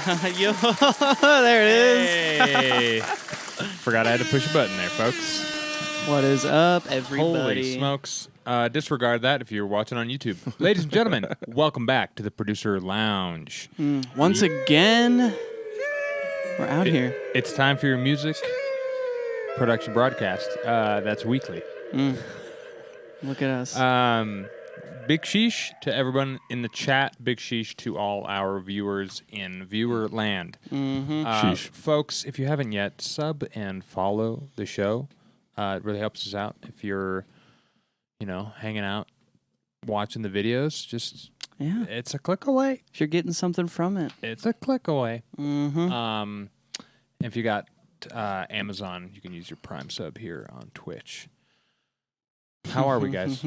Yo, there it is. Hey. Forgot I had to push a button there, folks. What is up, everybody? Holy smokes. Disregard that if you're watching on YouTube. Ladies and gentlemen, welcome back to the Producer Lounge. Once again, we're out here. It's time for your music production broadcast. That's weekly. Look at us. Big sheesh to everyone in the chat. Big sheesh to all our viewers in viewer land. Sheesh. Folks, if you haven't yet, sub and follow the show. It really helps us out. If you're, hanging out, watching the videos, just it's a click away. If you're getting something from it. It's a click away. If you got Amazon, you can use your Prime sub here on Twitch. How are we, guys?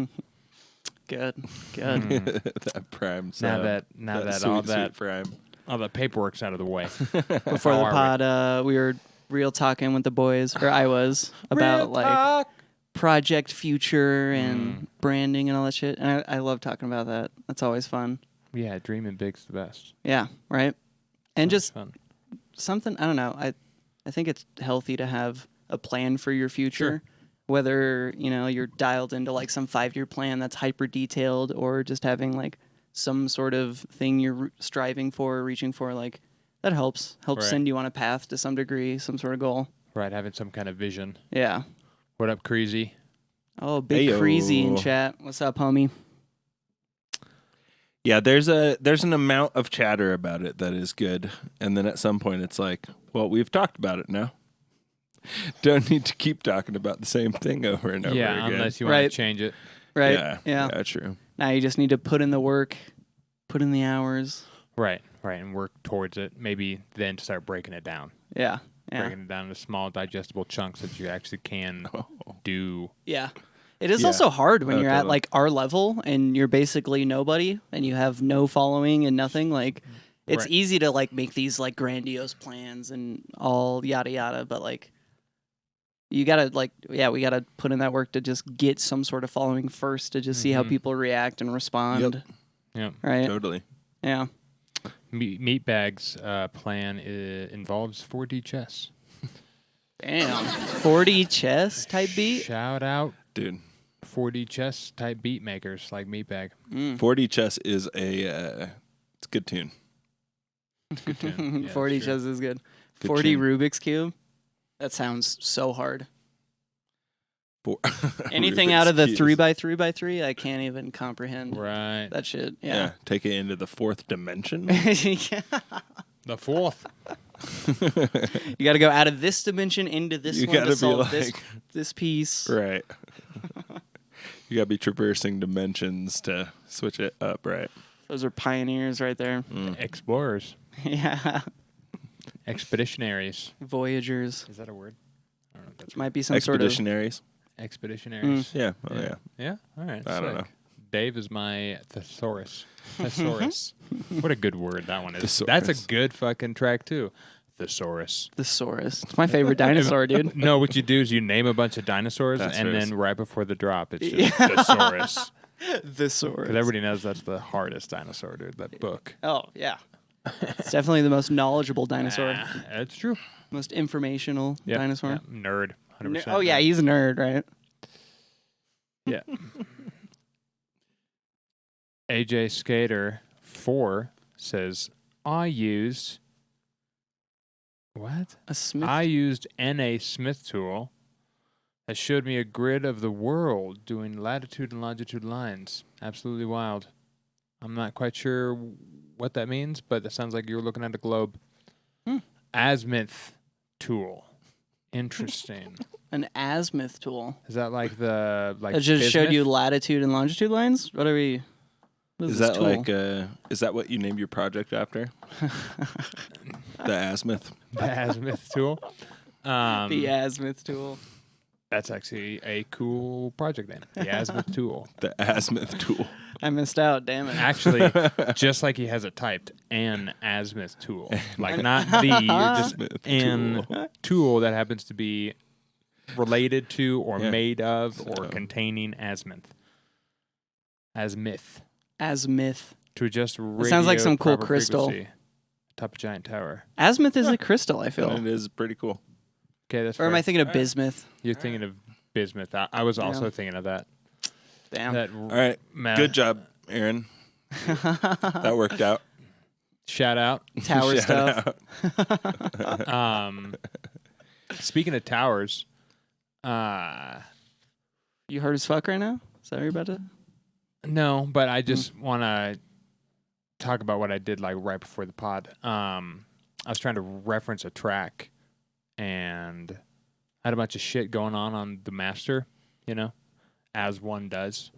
Good. That Prime sub. Now that sweet, all that Prime. all the paperwork's out of the way. Before the pod, we were real talking with the boys, or I was, about like project future and branding and all that shit. And I love talking about that. That's always fun. Yeah, dreaming big's the best. Yeah, right? And Sounds just fun. something, I don't know. I think it's healthy to have a plan for your future. Sure. Whether, you're dialed into like some 5-year plan that's hyper detailed, or just having like some sort of thing you're striving for, reaching for, like that helps Right. send you on a path to some degree, some sort of goal. Right, having some kind of vision. Yeah. What up, Creasy? Oh, big Ayo. crazy in chat. What's up, homie? Yeah, there's an amount of chatter about it that is good, and then at some point it's like, well, we've talked about it now. Don't need to keep talking about the same thing over and over Yeah, again. unless you want Right. to change it. Right? Yeah, true. Now you just need to put in the work, put in the hours. Right, and work towards it. Maybe then start breaking it down. Yeah. Breaking it down into small, digestible chunks that you actually can do. Yeah. It is Yeah. also hard when you're at totally. like our level and you're basically nobody and you have no following and nothing. Like it's Right. easy to like make these like grandiose plans and all yada yada, but like you gotta we gotta put in that work to just get some sort of following first to just see how people react and respond. Yeah. Right? Totally. Yeah. Meatbag's plan involves 4D chess. Damn. 4D chess type beat? Shout out Dude, 4D chess type beat makers like Meatbag. 4D chess is it's a good tune. Good tune. Yeah, 4D sure. chess is good. Good 40 tune. Rubik's Cube? That sounds so hard. Anything Rubik's out of the Cubes. 3x3x3, I can't even comprehend Right. that shit. Yeah. Yeah. Take it into the fourth dimension. Yeah. The fourth. You got to go out of this dimension into this You one gotta to be solve like- this piece. Right. You gotta be traversing dimensions to switch it up, right? Those are pioneers right there. Explorers. Yeah. Expeditionaries. Voyagers. Is that a word? I don't know if that's Might be some sort of... Expeditionaries. Expeditionaries. Yeah. Oh, yeah. Yeah? All right. I don't sick. know. Dave is my thesaurus. Thesaurus. What a good word that one is. Thesaurus. That's a good fucking track, too. Thesaurus. Thesaurus. It's my favorite dinosaur, dude. No, what you do is you name a bunch of dinosaurs, That's and right. then right before the drop, it's just Thesaurus. Thesaurus. Because everybody knows that's the hardest dinosaur, dude, that book. Oh, yeah. It's definitely the most knowledgeable dinosaur. That's true. Most informational Yep. dinosaur. Yep. Nerd. 100% Oh, yeah, nerd. he's a nerd, right? Yeah. AJ Skater 4 says, I used A Smith. I used NA Smith tool that showed me a grid of the world doing latitude and longitude lines. Absolutely wild. I'm not quite sure what that means, but it sounds like you were looking at a globe. Azimuth tool. Interesting. An azimuth tool. Is that like the It just showed bismuth? you latitude and longitude lines? What are we... What Is this that tool? like is that what you named your project after? The azimuth. the azimuth tool? The azimuth tool. That's actually a cool project name. The azimuth tool. The azimuth tool. I missed out, damn it. Actually, just like he has it typed, an azimuth tool. Like not the, just Azimuth an tool that happens to be related to or Yeah. made of or So- containing azimuth. Azimuth. Azimuth. To adjust radio sounds like some cool proper crystal. frequency. top of a giant tower. Azimuth is a crystal, I feel. And it is pretty cool. Okay, that's Or am fair. I thinking of bismuth? You're thinking of bismuth. I was also thinking of that. Damn. All right. Good job, Aaron. That worked out. Shout out. Tower Shout stuff. out. Speaking of towers, You hard as fuck right now? Is that what you're about to? no, but I just want to talk about what I did like right before the pod. I was trying to reference a track, and I had a bunch of shit going on the master, as one does.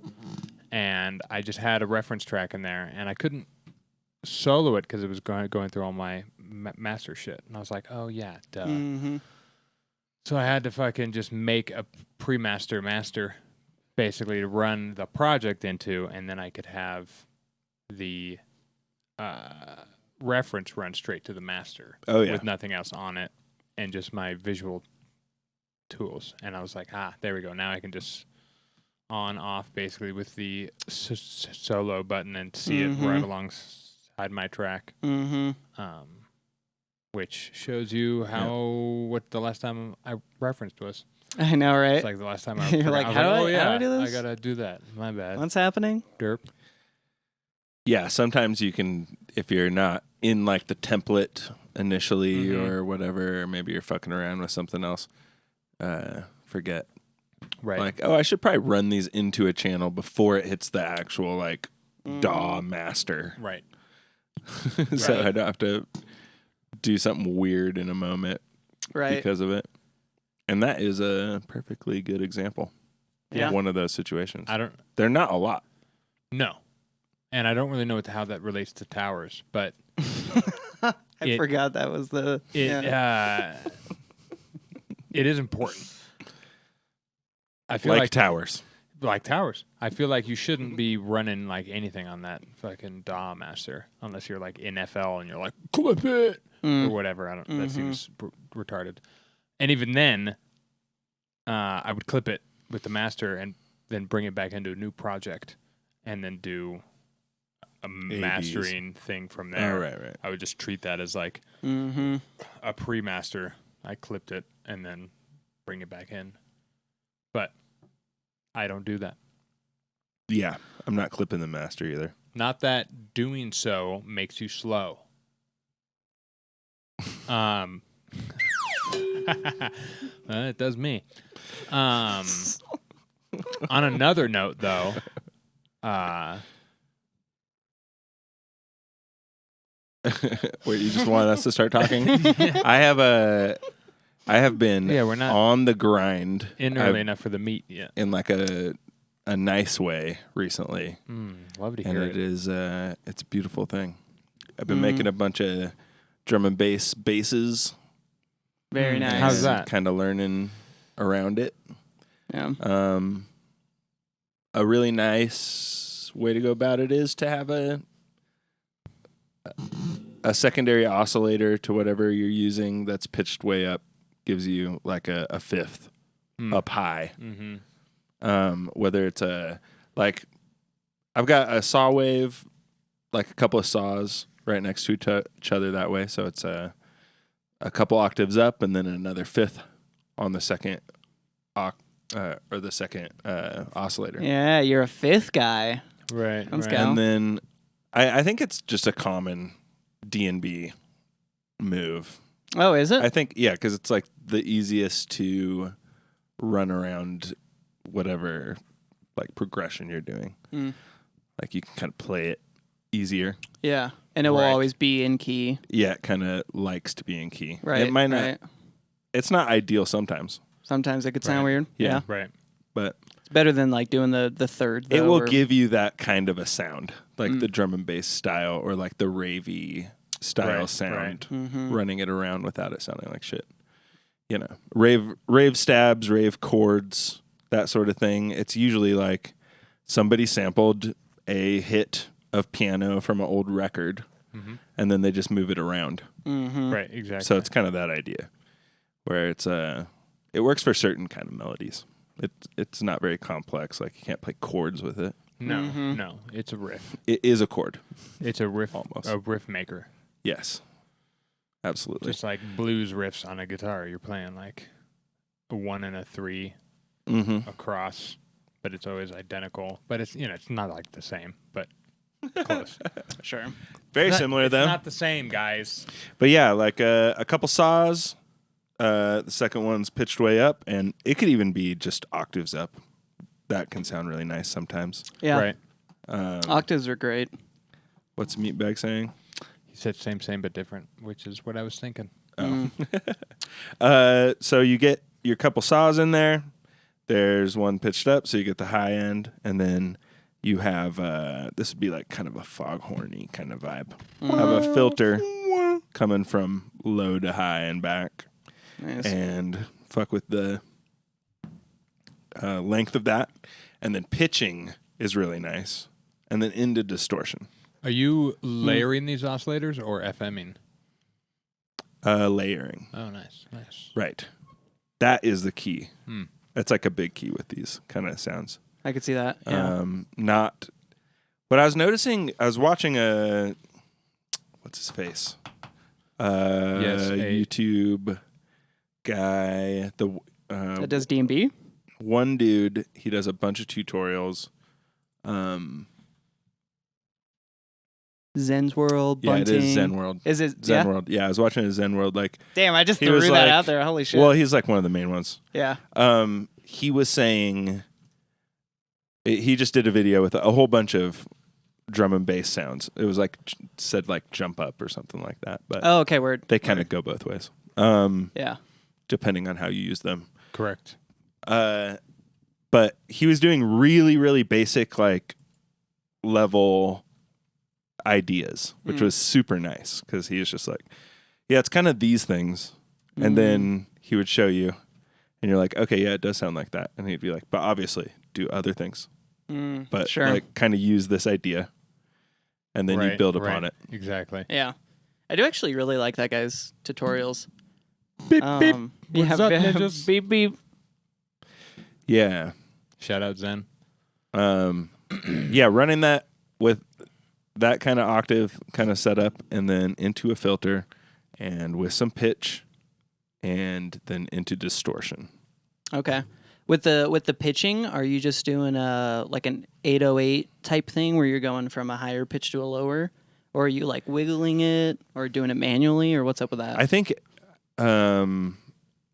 And I just had a reference track in there, and I couldn't solo it because it was going through all my master shit. And I was like, oh, yeah, duh. Mm-hmm. So I had to fucking just make a pre-master master, basically, to run the project into, and then I could have the reference run straight to the master with nothing else on it and just my visual tools. And I was like, there we go. Now I can just on, off, basically, with the solo button and see it right alongside my track. Mm-hmm. Which shows you what the last time I referenced was. I know, right? It's like the last time I You're like, how do I do this? I gotta do that. My bad. What's happening? Derp. Yeah, sometimes you can, if you're not in like the template initially or whatever, or maybe you're fucking around with something else, forget. Right. Like, I should probably run these into a channel before it hits the actual like DAW master. Right. So I don't have to do something weird in a moment because of it. And that is a perfectly good example of one of those situations. They're not a lot. No. And I don't really know how that relates to towers, but I forgot that was the it is important. I feel like towers. Like towers. I feel like you shouldn't be running like anything on that fucking DAW master unless you're like in FL and you're like clip it or whatever. I don't. That seems retarded. And even then, I would clip it with the master and then bring it back into a new project and then do a mastering thing from there. Oh, right. I would just treat that as like a pre-master. I clipped it and then bring it back in. But I don't do that. Yeah, I'm not clipping the master either. Not that doing so makes you slow. It does me. On another note, though, Wait, you just want us to start talking? I have been we're not on the grind in early enough for the meat yet. in like a nice way recently. Love to And hear it is it's a beautiful thing. I've been making a bunch of drum and bass basses. Very nice. How's that? Kind of learning around it. Yeah. A really nice way to go about it is to have a secondary oscillator to whatever you're using that's pitched way up, gives you like a fifth up high. Whether it's like I've got a saw wave, like a couple of saws right next to each other that way, so it's a couple octaves up and then another fifth on the second oscillator. Yeah, you're a fifth guy. Right. Let's right. go. And then I think it's just a common D&B move. Oh, is it? I think, yeah, because it's like the easiest to run around whatever like progression you're doing. Like you can kind of play it easier. Yeah, and it will always be in key. Yeah, it kind of likes to be in key. Right. It might not. It's not ideal sometimes. Sometimes it could sound weird. Yeah. Right. But It's better than like doing the third. it though, will or- give you that kind of a sound, like the drum and bass style or like the ravey style sound, running it around without it sounding like shit. You know, rave stabs, rave chords, that sort of thing. It's usually like somebody sampled a hit of piano from an old record, and then they just move it around. Right. Exactly. So it's kind of that idea, where it's it works for certain kind of melodies. It's not very complex. Like you can't play chords with it. No. It's a riff. It is a chord. It's a riff. Almost. A riff maker. Yes. Absolutely. Just like blues riffs on a guitar. You're playing like a 1 and a 3 across, but it's always identical. But it's it's not like the same, but close. Sure. Very similar It's though. not the same, guys. But yeah, like a couple saws. The second one's pitched way up, and it could even be just octaves up. That can sound really nice sometimes. Yeah. Right. Octaves are great. What's Meatbag saying? He said same but different, which is what I was thinking. So you get your couple saws in there. There's one pitched up, so you get the high end, and then you have this would be like kind of a foghorny kind of vibe. Have a filter coming from low to high and back, Nice. and fuck with the length of that, and then pitching is really nice, and then into distortion. Are you layering these oscillators or FMing? Layering. Oh, nice. Right. That is the key. That's like a big key with these kind of sounds. I could see that. Yeah. Not. But I was noticing. I was watching what's his face? YouTube guy. That does D&B? One dude. He does a bunch of tutorials. Zen's World, Yeah, Bunting. it is Zen World. Is it? Zen Yeah? World. Yeah, I was watching a Zen World. Like, Damn, I just he threw was that like- out there. Holy shit. well, he's like one of the main ones. Yeah. He was saying he just did a video with a whole bunch of drum and bass sounds. It was like said like jump up or something like that. But Oh, okay, word. they kind of go both ways, Yeah. depending on how you use them. Correct. But he was doing really, really basic like level ideas, which was super nice because he was just like, yeah, it's kind of these things. And then he would show you and you're like, okay, yeah, it does sound like that. And he'd be like, but obviously do other things. But sure. like kind of use this idea and then you build upon it. Exactly. Yeah. I do actually really like that guy's tutorials. Beep, beep. Yeah, What's up, ninjas? beep, beep. Yeah. Shout out Zen. Yeah, running that with that kind of octave kind of setup and then into a filter and with some pitch and then into distortion. Okay. With the pitching, are you just doing like an 808 type thing where you're going from a higher pitch to a lower? Or are you like wiggling it or doing it manually or what's up with that? I think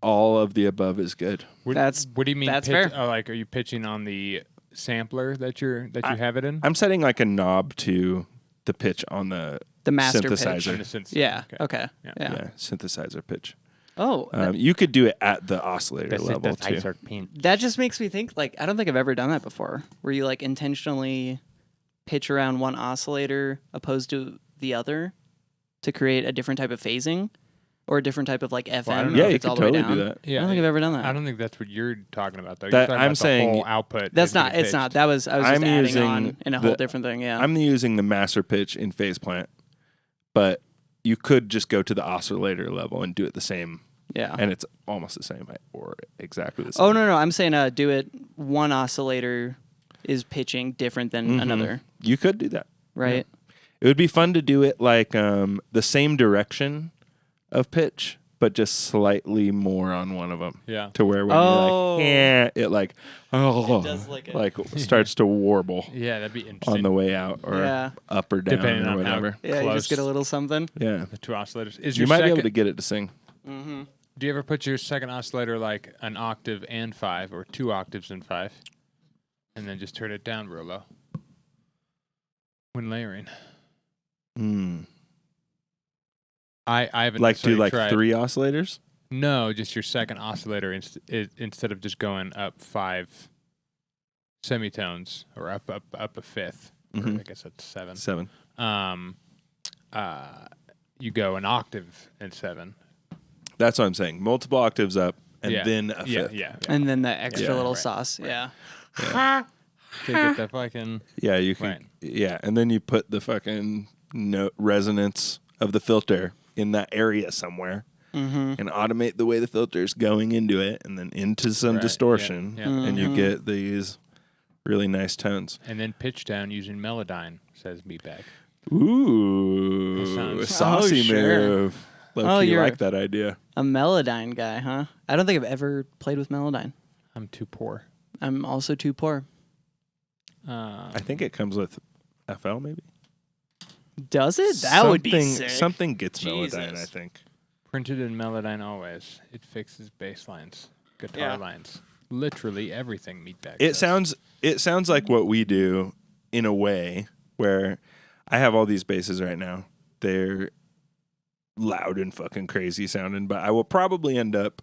all of the above is good. What do you mean? That's fair. Oh, like, are you pitching on the sampler that you have it in? I'm setting like a knob to the pitch on the master synthesizer. pitch. Yeah. Okay. Yeah. Yeah. Synthesizer pitch. Oh, You could do it at the oscillator level too. that just makes me think like I don't think I've ever done that before. Where you like intentionally pitch around one oscillator opposed to the other to create a different type of phasing or a different type of like FM. I don't if know. Yeah, you it's all could the way totally down. do that. Yeah, I don't think I've ever done that. I don't think that's what you're talking about, though. That- You're talking I'm about saying- the whole output. That's is not. getting It's not. pitched. That was. I was I'm just adding using on in a whole the- different thing. Yeah. I'm using the master pitch in phase plant, but you could just go to the oscillator level and do it the same, yeah. and it's almost the same or exactly the same. Oh no. I'm saying do it. One oscillator is pitching different than another. You could do that. Right. It would be fun to do it like the same direction of pitch, but just slightly more on one of them. Yeah. To where when Oh. you're like, eh, it like, oh, does like a- like starts to warble Yeah, that'd be interesting. on the way out or Yeah. up or down Depending or on how- whatever. Yeah. You just Close. get a little something. Yeah. The two oscillators. Is You your might be second, able to get it to sing. Do you ever put your second oscillator like an octave and 5 or 2 octaves and 5, and then just turn it down real low when layering? I haven't Like do necessarily like tried. 3 oscillators? No, just your second oscillator instead of just going up 5 semitones or up a fifth. Or I guess that's 7. 7. You go an octave and 7. That's what I'm saying. Multiple octaves up and Yeah. then a fifth. Yeah. And then the extra Yeah. little Right. sauce. Yeah. To get that fucking Yeah, you can. Right. Yeah, and then you put the fucking note resonance of the filter in that area somewhere, and automate the way the filter's going into it, and then into some Right, distortion, yeah. and you get these really nice tones. and then pitch down using Melodyne, says Meatbag. Ooh, That sounds- saucy Oh, sure. move. Low-key you're like that idea. a Melodyne guy, huh? I don't think I've ever played with Melodyne. I'm too poor. I'm also too poor. I think it comes with FL, maybe. Does it? That would be sick. Something gets Jesus. Melodyne, I think. Printed in Melodyne always. It fixes bass lines, guitar lines, literally everything. Meatbag. It sounds like what we do in a way where I have all these basses right now. They're loud and fucking crazy sounding, but I will probably end up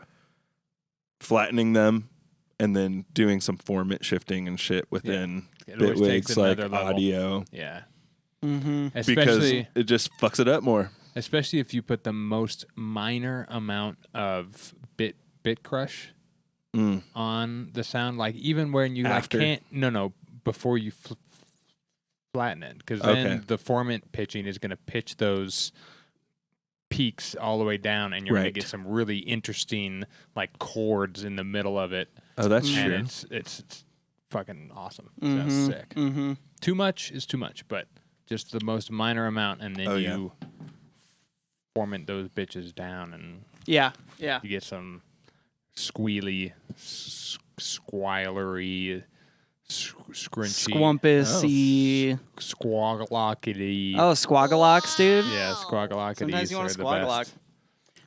flattening them and then doing some format shifting and shit within Bitwig's like audio. Yeah. Mm-hmm. Especially because it just fucks it up more. Especially if you put the most minor amount of bit crush on the sound, like even when you like can't before you flatten it, because then the formant pitching is going to pitch those peaks all the way down, and you're going to get some really interesting like chords in the middle of it. Oh, that's and true. It's fucking awesome. Sounds sick. Mm-hmm. Too much is too much, but just the most minor amount, and then you formant those bitches down, and you get some squealy, squilery, scrunchy, squumpusy, squawgalockety. Oh, squagalocks, dude. Yeah, squagalocketies. Sometimes you want are to the squagallock. best.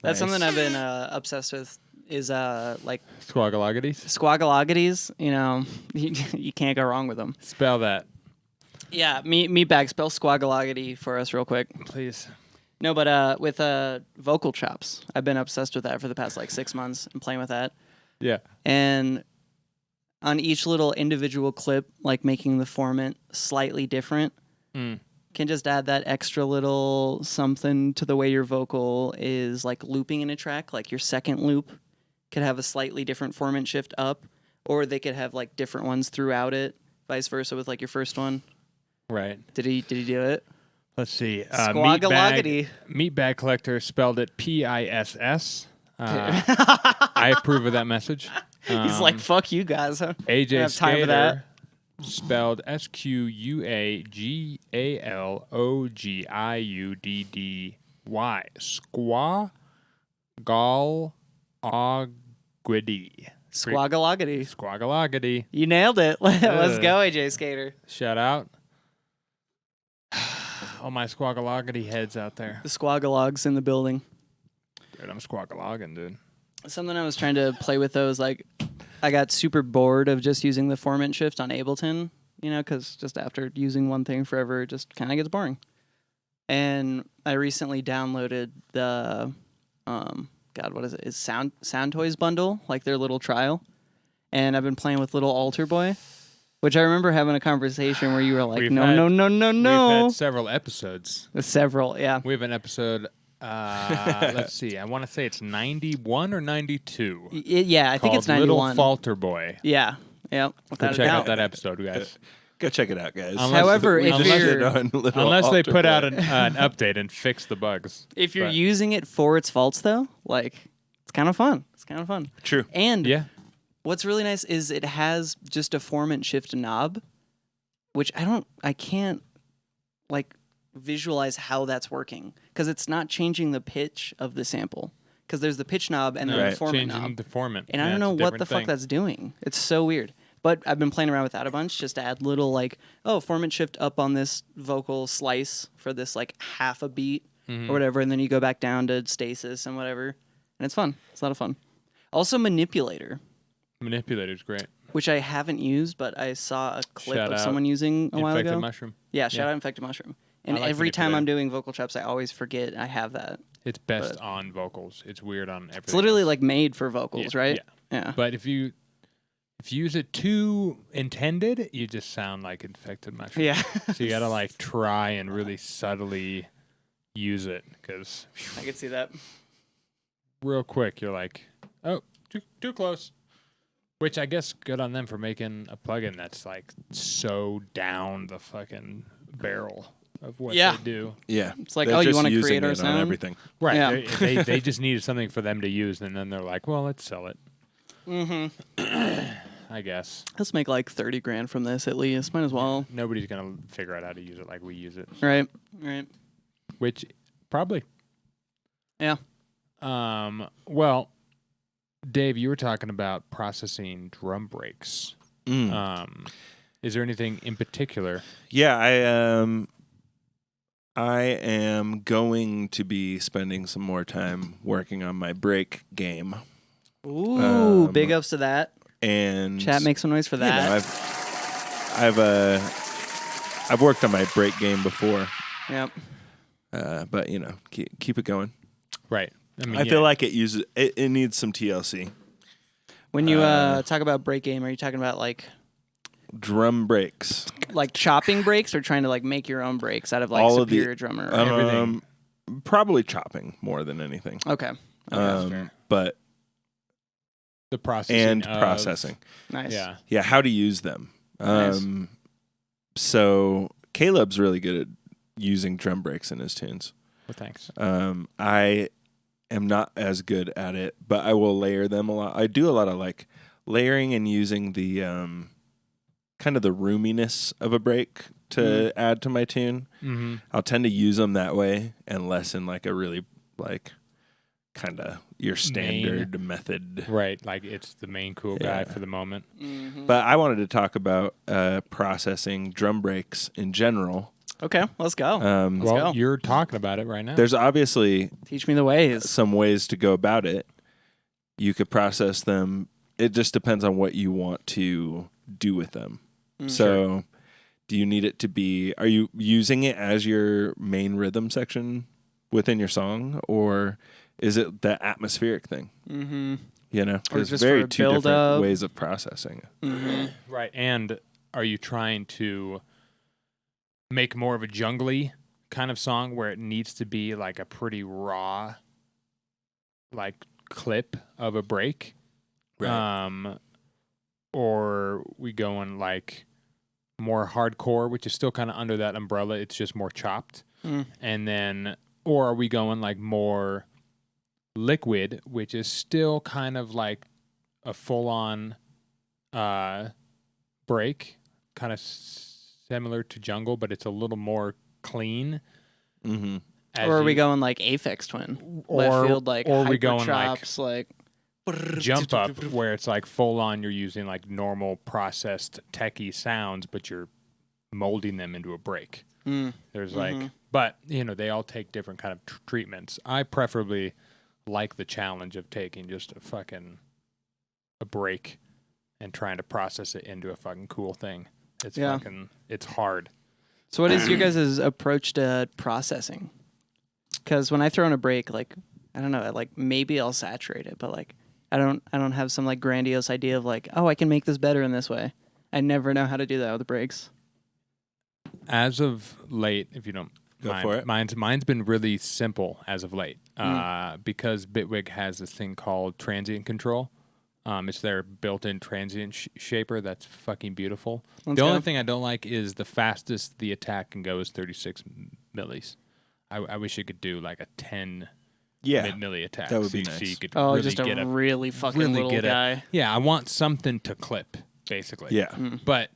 That's something I've been obsessed with. Is like squagalocketies. Squagalocketies. You know, you can't go wrong with them. Spell that. Yeah, meatbag. Spell squagaloggety for us real quick, please. No, but with vocal chops, I've been obsessed with that for the past like 6 months and playing with that. Yeah. And on each little individual clip, like making the formant slightly different, can just add that extra little something to the way your vocal is like looping in a track. Like your second loop could have a slightly different formant shift up, or they could have like different ones throughout it, vice versa with like your first one. Right. Did he do it? Let's see. Meatbag Collector spelled it PISS. I approve of that message. He's like, fuck you guys. Huh? AJ have time Skater for that. Spelled SQUAGALOGIUDDY. Squagaloggety. Squagaloggety. You nailed it. Let's go, AJ Skater. Shout out. All my squagaloggety heads out there. The squagalogs in the building. Dude, I'm squagalogging, dude. Something I was trying to play with, though, is like I got super bored of just using the formant shift on Ableton, you know, because just after using one thing forever, it just kind of gets boring. And I recently downloaded the, what is it? It's Sound Toys bundle, like their little trial. And I've been playing with little Alter Boy. Which I remember having a conversation where you were like, no. We've had several episodes. Several, yeah. We have an episode, let's see, I want to say it's 91 or 92. Yeah, I think it's 91. Little Falter Boy. Yeah, yeah. Go check out that episode, guys. Go check it out, guys. However, unless they put out an update and fix the bugs. If you're using it for its faults, though, like, it's kind of fun. True. And what's really nice is it has just a formant shift knob, which I can't like visualize how that's working because it's not changing the pitch of the sample because there's the pitch knob and then the formant knob. The formant. And I don't know what the fuck that's doing. It's so weird. But I've been playing around with that a bunch just to add little like, formant shift up on this vocal slice for this like half a beat or whatever, and then you go back down to stasis and whatever. And it's fun. It's a lot of fun. Also Manipulator. Manipulator's great. Which I haven't used, but I saw a clip Shout of out someone using a while ago. Infected Mushroom. Yeah, shout out Infected Mushroom. And every time I'm doing vocal chops, I always forget I have that. It's best on vocals. It's weird on everything. It's literally like made for vocals, right? Yeah. But if you use it too intended, you just sound like Infected Mushroom. Yeah. So you gotta like try and really subtly use it because I could see that. Real quick, you're like, oh, too close. Which I guess good on them for making a plugin that's like so down the fucking barrel of what they do. Yeah. It's like, you want to create our sound? Everything. Right. Yeah. They just needed something for them to use, and then they're like, well, let's sell it. I guess. Let's make like 30 grand from this at least. Might as well. Nobody's going to figure out how to use it like we use it. Right. Which, probably. Yeah. Well, Dave, you were talking about processing drum breaks. Is there anything in particular? Yeah, I am going to be spending some more time working on my break game. Ooh, big ups to that. And Chat, make some noise for that. I've worked on my break game before. Yep. But keep it going. Right. I feel like it needs some TLC. When you talk about break game, are you talking about like drum breaks, like chopping breaks, or trying to like make your own breaks out of like all Superior Drummer? Or everything. Probably chopping more than anything. Okay. But the processing processing. Nice. Yeah. How to use them. Nice. So Caleb's really good at using drum breaks in his tunes. Well, thanks. I am not as good at it, but I will layer them a lot. I do a lot of like layering and using the kind of the roominess of a break to add to my tune. Mm-hmm. I'll tend to use them that way and less in like a really like kind of your standard method. Right, like it's the main cool guy for the moment. Mm-hmm. But I wanted to talk about processing drum breaks in general. Okay, let's go. Well, you're talking about it right now. There's obviously Teach me the ways. some ways to go about it. You could process them. It just depends on what you want to do with them. So do you need it to be, are you using it as your main rhythm section within your song, or is it the atmospheric thing? Mm-hmm. There's just very for a two different build-up. ways of processing it. Mm-hmm. Right, and are you trying to make more of a jungly kind of song where it needs to be like a pretty raw, like clip of a break? Right. Or we going like more hardcore, which is still kind of under that umbrella. It's just more chopped. And then, or are we going like more liquid, which is still kind of like a full-on break, kind of similar to jungle, but it's a little more clean. Mm-hmm. Or are we going like Aphex Twin? Left field, like or hyper we going chops, like jump up, where it's like full on, you're using like normal processed techie sounds, but you're molding them into a break. There's like, but they all take different kind of treatments. I preferably like the challenge of taking just a break and trying to process it into a fucking cool thing. It's it's hard. So what is your guys' approach to processing? Because when I throw in a break, like, I don't know, like maybe I'll saturate it, but like I don't have some like grandiose idea of like, oh, I can make this better in this way. I never know how to do that with breaks. As of late, if you don't Go mind, for it. mine's been really simple as of late, because Bitwig has this thing called transient control. It's their built-in transient shaper that's fucking beautiful. The only thing I don't like is the fastest the attack can go is 36 millis. I wish it could do like a 10 milli attack. That would be so nice. you could Oh, just a really fucking little guy. Yeah, I want something to clip, basically. Yeah. But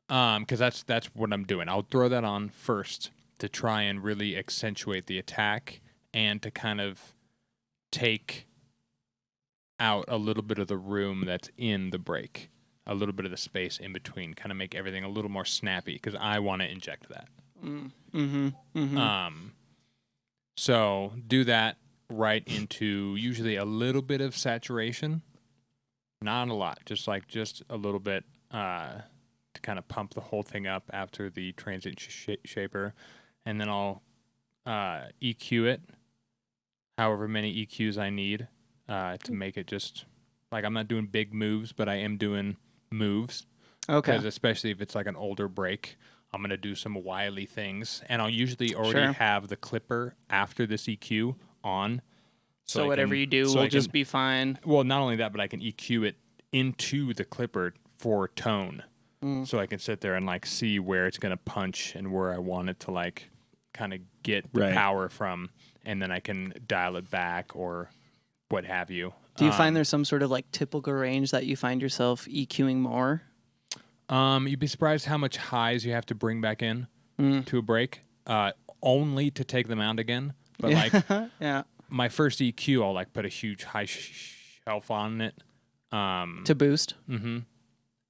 because that's what I'm doing. I'll throw that on first to try and really accentuate the attack and to kind of take out a little bit of the room that's in the break, a little bit of the space in between, kind of make everything a little more snappy because I want to inject that. So do that right into usually a little bit of saturation, not a lot, just a little bit to kind of pump the whole thing up after the transient shaper, and then I'll EQ it, however many EQs I need. To make it just like I'm not doing big moves, but I am doing moves. Okay. Because especially if it's like an older break, I'm going to do some wily things. And I'll usually already have the clipper after this EQ on. So whatever you do will just be fine. Well, not only that, but I can EQ it into the clipper for tone. So I can sit there and like see where it's going to punch and where I want it to like kind of get the power from. And then I can dial it back or what have you. Do you find there's some sort of like typical range that you find yourself EQing more? You'd be surprised how much highs you have to bring back in to a break, only to take them out again. But like, my first EQ, I'll like put a huge high shelf on it. To boost. Mm-hmm.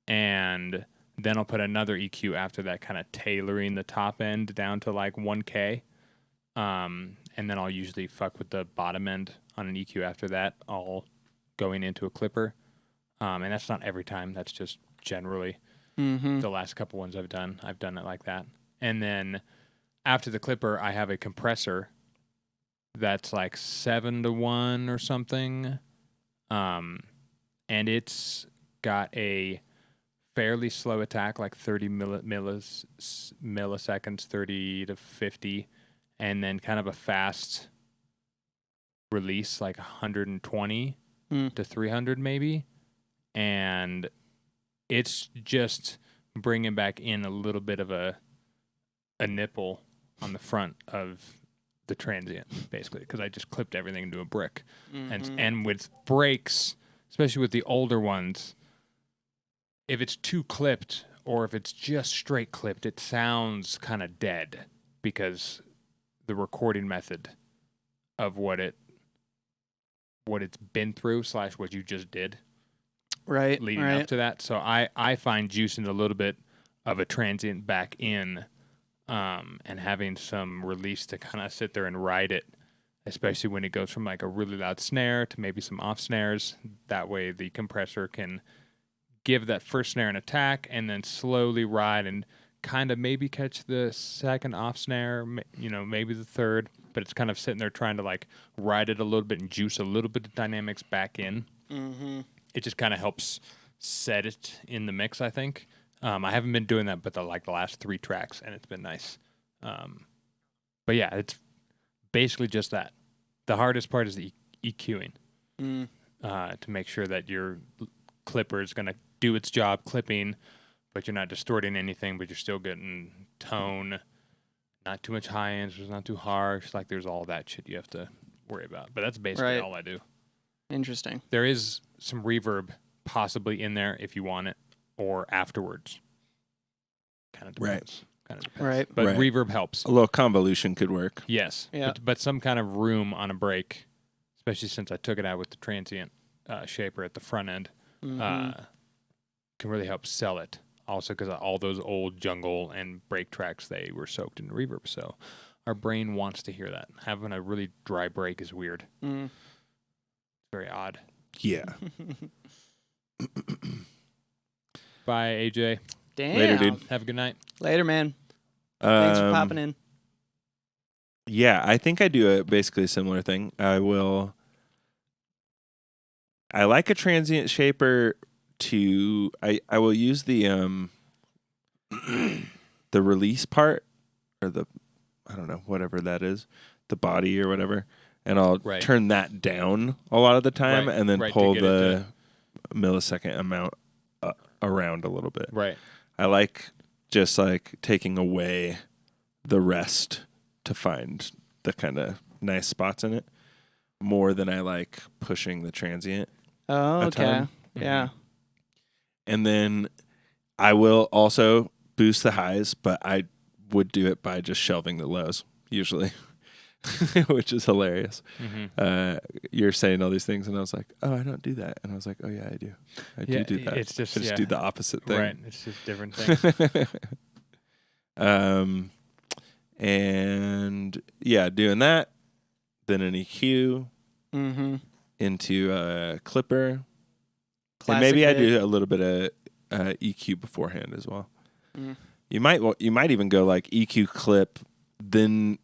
And then I'll put another EQ after that, kind of tailoring the top end down to like 1K. And then I'll usually fuck with the bottom end on an EQ after that, all going into a clipper. And that's not every time. That's just generally the last couple ones I've done it like that. And then after the clipper, I have a compressor that's like 7-to-1 or something. And it's got a fairly slow attack, like 30 milliseconds, 30 to 50, and then kind of a fast release, like 120 to 300 maybe. And it's just bringing back in a little bit of a nipple on the front of the transient, basically, because I just clipped everything into a brick. And with brakes, especially with the older ones, if it's too clipped or if it's just straight clipped, it sounds kind of dead because the recording method of what it's been through / what you just did leading up to that. So I find juicing a little bit of a transient back in and having some release to kind of sit there and ride it, especially when it goes from like a really loud snare to maybe some off snares. That way the compressor can give that first snare an attack and then slowly ride and kind of maybe catch the second off snare, maybe the third, but it's kind of sitting there trying to like ride it a little bit and juice a little bit of dynamics back in. It just kind of helps set it in the mix, I think. I haven't been doing that but the last 3 tracks, and it's been nice. But yeah, it's basically just that. The hardest part is the EQing to make sure that your clipper is going to do its job clipping, but you're not distorting anything, but you're still getting tone, not too much high ends, it's not too harsh. Like there's all that shit you have to worry about. But that's basically all I do. Interesting. There is some reverb possibly in there if you want it, or afterwards. Kind of depends. Right. But reverb helps. A little convolution could work. Yes. Yeah. But some kind of room on a break, especially since I took it out with the transient shaper at the front end, can really help sell it. Also, because all those old jungle and break tracks, they were soaked in reverb. So our brain wants to hear that. Having a really dry break is weird. It's very odd. Yeah. Bye, AJ. Damn. Later, dude. Have a good night. Later, man. Thanks for popping in. Yeah, I think I do basically a similar thing. I like a transient shaper to I will use the the release part, or the, I don't know, whatever that is, the body or whatever, and I'll turn that down a lot of the time, and then pull the millisecond amount around a little bit. Right. I like just like taking away the rest to find the kind of nice spots in it more than I like pushing the transient. Oh, okay. Yeah. And then I will also boost the highs, but I would do it by just shelving the lows usually, which is hilarious. You're saying all these things, and I was like, oh, I don't do that. And I was like, oh, yeah, I do. I do that. It's just, I just do the opposite thing. Right. It's just different things. And yeah, doing that, then an EQ into a clipper. And maybe I do a little bit of EQ beforehand as well. You might even go like EQ clip, then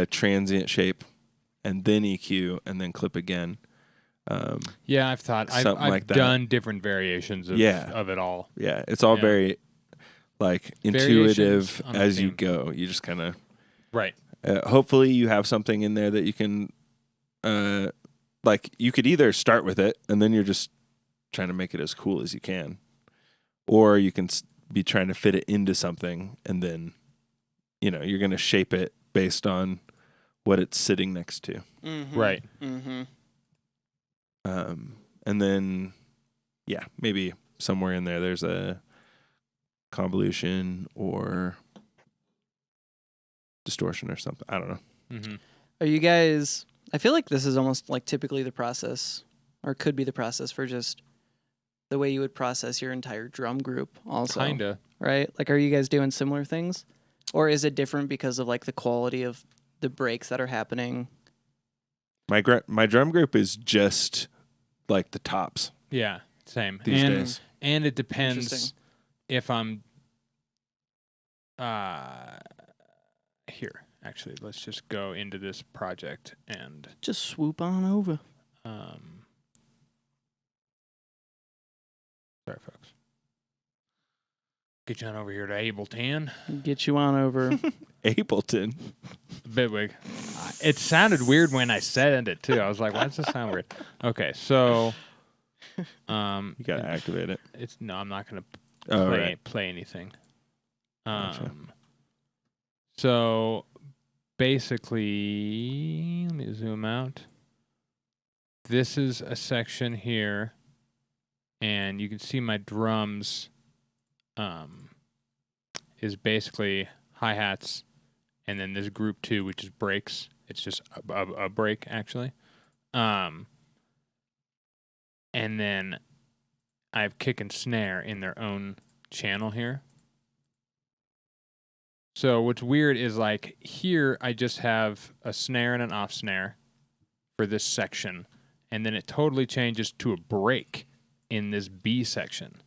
transient shape, and then EQ, and then clip again. Yeah, I've thought I've done different variations of it all. Yeah, it's all very like intuitive as you go. You just kind of hopefully you have something in there that you can like you could either start with it and then you're just trying to make it as cool as you can, or you can be trying to fit it into something, and then you're going to shape it based on what it's sitting next to. Right. And then maybe somewhere in there's a convolution or distortion or something. I don't know. Are you guys, I feel like this is almost like typically the process, or could be the process for just the way you would process your entire drum group also. Kinda. Right? Like, are you guys doing similar things? Or is it different because of like the quality of the breaks that are happening? My drum group is just like the tops Yeah, same. these days. And it depends Interesting. if I'm here. Actually, let's just go into this project and Just swoop on over. sorry, folks. Get you on over here to Ableton. Get you on over. Ableton. Bitwig. It sounded weird when I said it too. I was like, why does this sound weird? Okay, so You gotta activate it. no, I'm not gonna Oh, right. play anything. Gotcha. So basically, let me zoom out. This is a section here, and you can see my drums is basically hi-hats, and then this group 2, which is breaks. It's just a break, actually. And then I have kick and snare in their own channel here. So what's weird is like here I just have a snare and an off snare for this section, and then it totally changes to a break in this B section.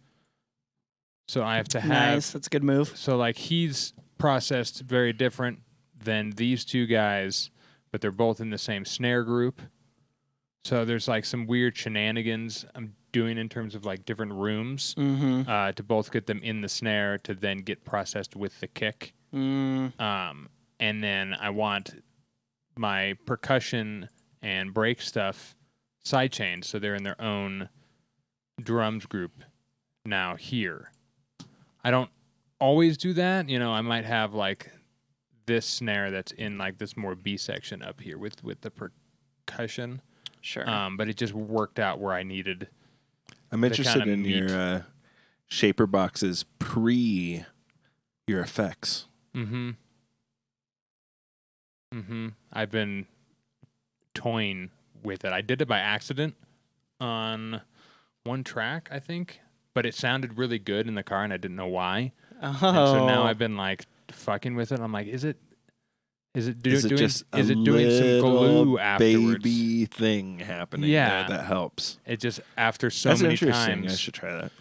So I have to have Nice. That's a good move. So like he's processed very different than these two guys, but they're both in the same snare group. So there's like some weird shenanigans I'm doing in terms of like different rooms to both get them in the snare to then get processed with the kick. And then I want my percussion and break stuff sidechained, so they're in their own drums group now here. I don't always do that. You know, I might have like this snare that's in like this more B section up here with the percussion. Sure. But it just worked out where I needed. I'm interested kinda in meat. your shaper boxes pre your effects. I've been toying with it. I did it by accident on one track, I think, but it sounded really good in the car, and I didn't know why. Oh. And so now I've been like fucking with it. I'm like, is it doing some glue afterwards? Baby thing happening Yeah. there that helps. It just after so That's many interesting. times. I should try that.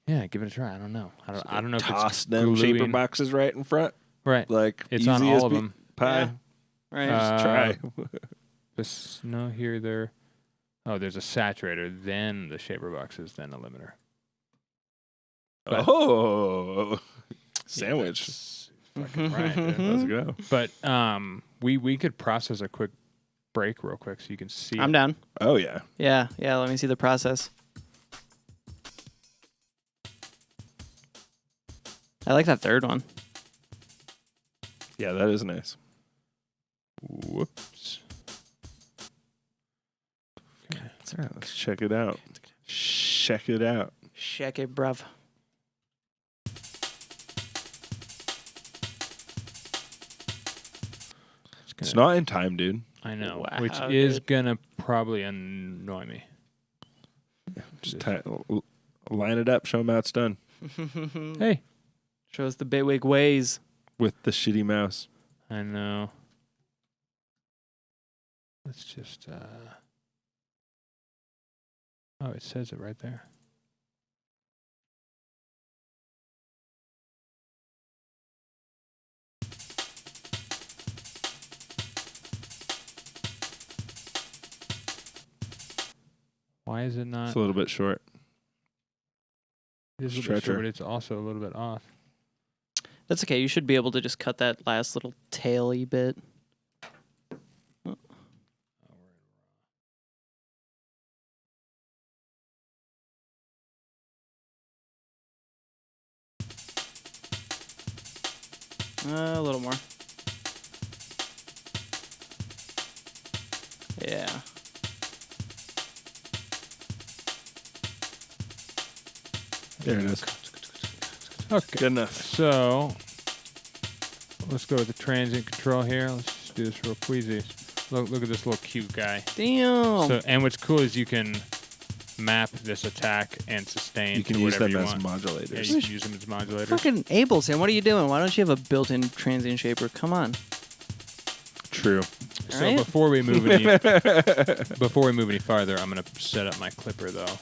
Yeah, give it a try. I don't know. I don't know if Toss it's them gluing. shaper boxes right in front. Right. Like It's easy on as all of them. pie. Yeah. Right. Just try. This no here there. Oh, there's a saturator, then the shaper boxes, then a limiter. But- Oh, sandwich. That's fucking right. Dude. Let's go. But we could process a quick break real quick so you can see. I'm it. down. Oh yeah. Yeah. Let me see the process. I like that third one. Yeah, that is nice. Whoops. Okay. All right, let's check it out. Check it out. Check it, bruv. It's not in time, dude. I know, Wow, which is dude. gonna probably annoy me. Just line it up. Show them how it's done Hey, Shows the Bitwig ways. with the shitty mouse. I know. Let's just. Oh, it says it right there. Why is it not? It's a little bit short. It is a little bit stretcher. short, but it's also a little bit off. That's okay. You should be able to just cut that last little taily bit. A little more. Yeah. There it is. Okay. Good enough. So let's go with the transient control here. Let's just do this real queasy. Look at this little cute guy. Damn. So, and what's cool is you can map this attack and sustain. You can to use whatever them you as want. modulators. Yeah, you can use them as modulators. Fucking Ableton, what are you doing? Why don't you have a built-in transient shaper? Come on. True. So Right? before we move any farther, I'm gonna set up my clipper though,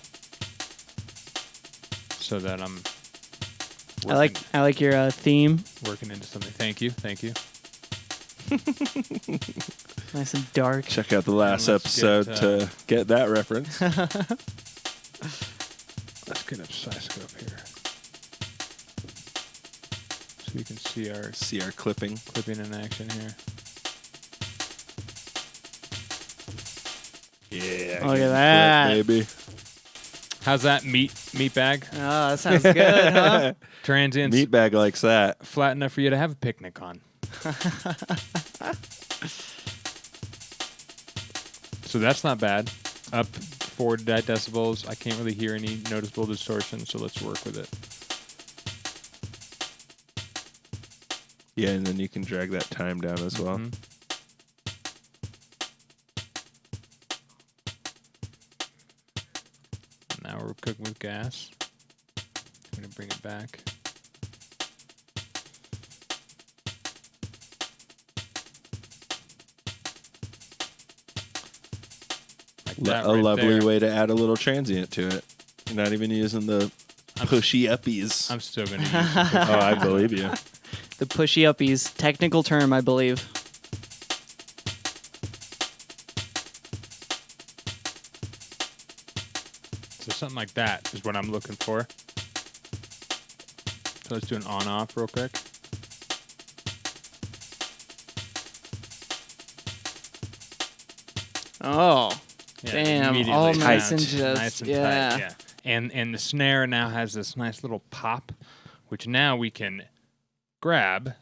so that I'm. I like your theme. Working into something. Thank you. Nice and dark. Check out the last Let's episode get, to get that reference. Let's get up scope here, so you can see our clipping. clipping in action here. Yeah. Look at that. Baby. How's that meat bag? Oh, that sounds good, huh? Transients Meat bag likes that. flat enough for you to have a picnic on. So that's not bad. Up 4 decibels. I can't really hear any noticeable distortion, so let's work with it. Yeah, and then you can drag that time down as well. Mhm. Now we're cooking with gas. I'm going to bring it back. Like that A right lovely there. way to add a little transient to it. You're not even using the pushy uppies. I'm still going to use it. Oh, I believe you. The pushy uppies, technical term, I believe. So something like that is what I'm looking for. So let's do an on-off real quick. Oh, Yeah, damn! immediately All sounds nice and just nice and yeah. tight, yeah. And the snare now has this nice little pop, which now we can grab.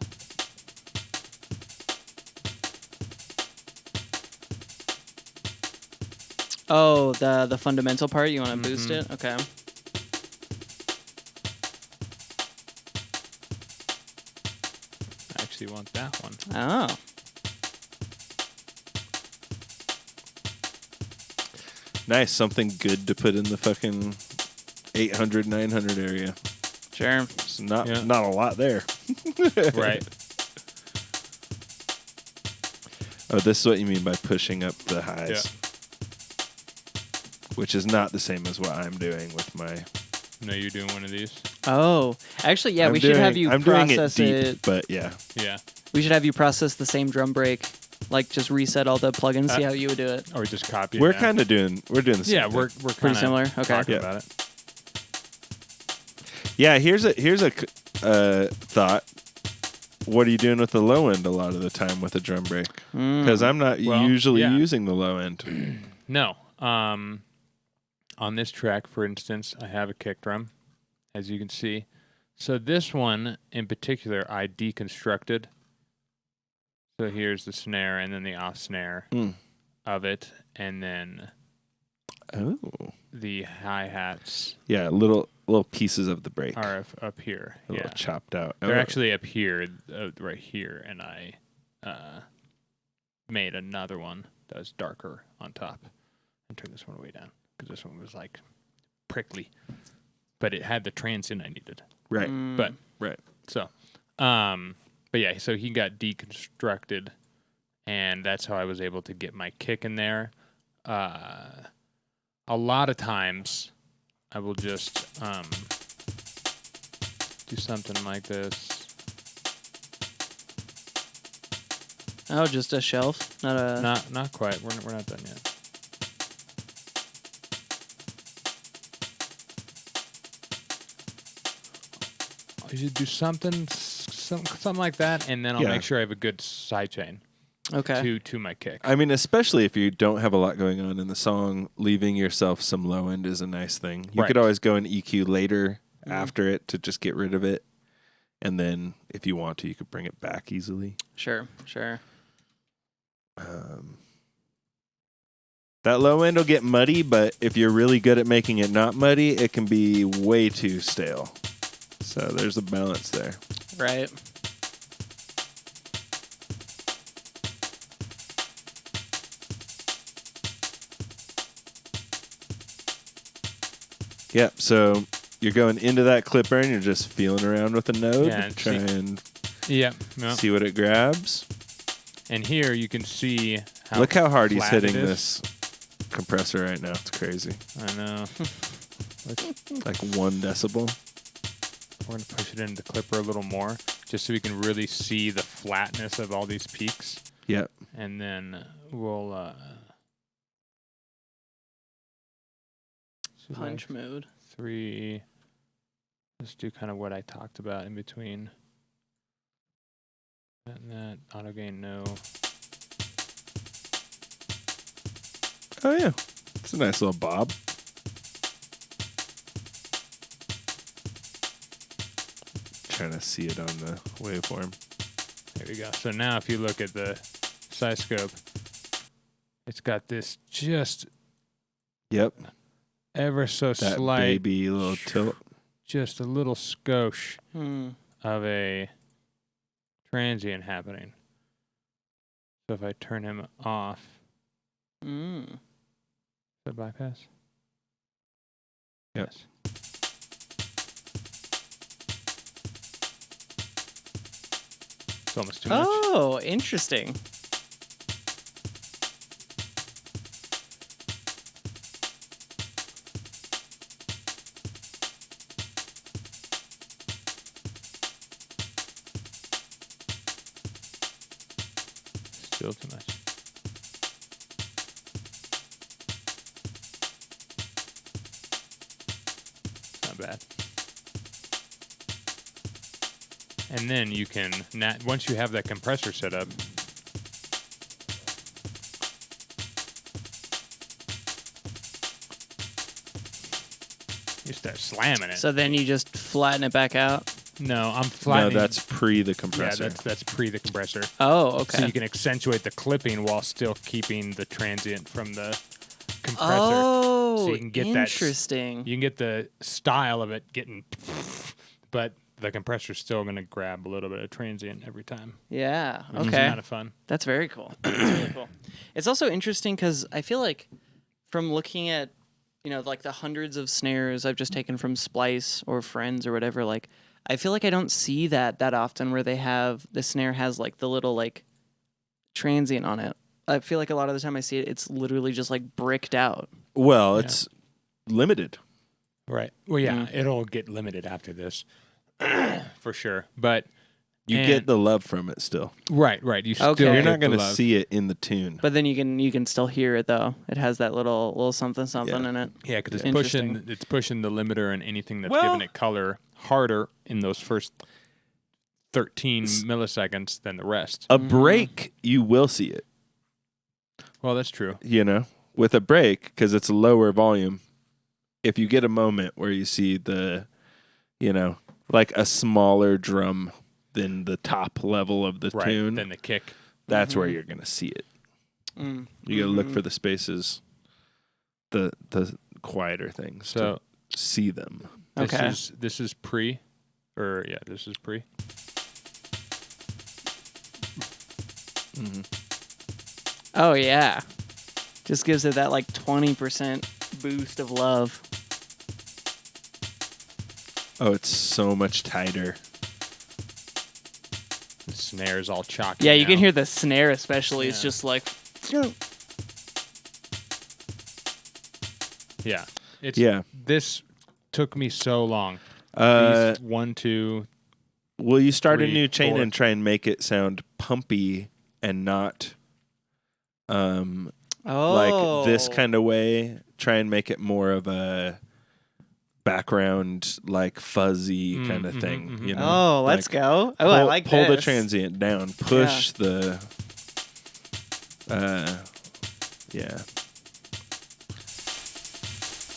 Oh, the fundamental part. You want to boost it? Okay. I actually want that one. Oh, Nice. Something good to put in the fucking 800, 900 area. sure. It's not Yeah. not a lot there. Right. Oh, this is what you mean by pushing up the highs. Yeah. Which is not the same as what I'm doing with my... No, you're doing one of these. Oh, actually, yeah. I'm we should have doing- you I'm doing process it it. deep, but yeah. Yeah. We should have you process the same drum break. Like, just reset all the plugins. See Uh, how you would do it. Or just copy. We're it now. kind of doing the same Yeah, thing. we're Pretty kinda similar. Okay. talking Yeah. about it. Yeah, here's a thought. What are you doing with the low end a lot of the time with a drum break? Because I'm not Well, usually yeah. using the low end. No. On this track, for instance, I have a kick drum, as you can see. So this one in particular, I deconstructed. So here's the snare and then the off snare of it, and then Oh, the hi-hats yeah, little pieces of the break, are up here. a little Yeah. chopped out. They're Oh. actually up here, right here, and I made another one that was darker on top and turned this one way down because this one was like prickly, but it had the transient I needed. right, But right. so, but yeah, so he got deconstructed, and that's how I was able to get my kick in there. A lot of times, I will just do something like this. Oh, just a shelf, not a. Not quite. We're not done yet. I should do something like that, and then I'll Yeah. make sure I have a good sidechain Okay. to my kick. I mean, especially if you don't have a lot going on in the song, leaving yourself some low end is a nice thing. You could Right. always go and EQ later after it to just get rid of it. And then if you want to, you could bring it back easily. Sure. That low end will get muddy, but if you're really good at making it not muddy, it can be way too stale. So there's a balance there. Right. Yep. So you're going into that clipper and you're just feeling around with the node, and try and yeah. see what it grabs. And here you can see how Look how hard he's flat it hitting is. this compressor right now. It's crazy. I know. Like 1 decibel. We're going to push it into the clipper a little more just so we can really see the flatness of all these peaks. Yep. And then we'll... Punch mode. 3. Let's do kind of what I talked about in between. And that auto gain, no. Oh, yeah. It's a nice little bob. Trying to see it on the waveform. There we go. So now if you look at the size scope, it's got this just Yep. ever so That slight, baby little tilt. just a little skosh Hmm. of a transient happening. So if I turn him off, Mm. is that bypass? Yep. Yes. It's almost too much. Oh, interesting. Still too much. Not bad. And then you can, once you have that compressor set up, you start slamming it. So then you just flatten it back out. No, I'm No, flattening. that's pre the yeah, compressor. that's pre the compressor. Oh, okay. So you can accentuate the clipping while still keeping the transient from the compressor. Oh, So you can get that interesting. You can get the style of it getting, but the compressor's still going to grab a little bit of transient every time. Yeah. Which is Okay. kind of fun. That's very cool. That's really cool. It's also interesting because I feel like from looking at, like the hundreds of snares I've just taken from Splice or Friends or whatever, like I feel like I don't see that often where the snare has like the little like transient on it. I feel like a lot of the time I see it, it's literally just like bricked out. Well, Yeah. it's limited. Right. Well, yeah, Mm. it'll get limited after this, for sure. But You get the love from it still. right. You still Okay. You're get not the going to love. see it in the tune. But then you can still hear it though. It has that little something Yeah. in it. Yeah, because Interesting. it's pushing the limiter and anything that's Well- giving it color harder in those first 13 milliseconds than the rest. A break, you will see it, Well, that's true. with a break, because it's a lower volume. If you get a moment where you see the, like a smaller drum than the top level of the Right. tune, Then the kick. that's where you're going to see it. Mm. You got to look for the spaces, the quieter things, So to see them. Okay. this is pre, or yeah, this is pre. Oh yeah. Just gives it that like 20% boost of love. Oh, it's so much tighter. The snare's all chocky. Yeah, you now. can hear the snare especially. It's Yeah. just like Yeah. Yeah. This took me so long. Uh, These 1, 2. will you start a 3, new chain 4. and try and make it sound pumpy and not like this kind of way? Try and make it more of a background, like fuzzy kind of thing. You know? Oh, let's Like, go. Oh, I pull- like pull the this. transient down. Push the. Yeah.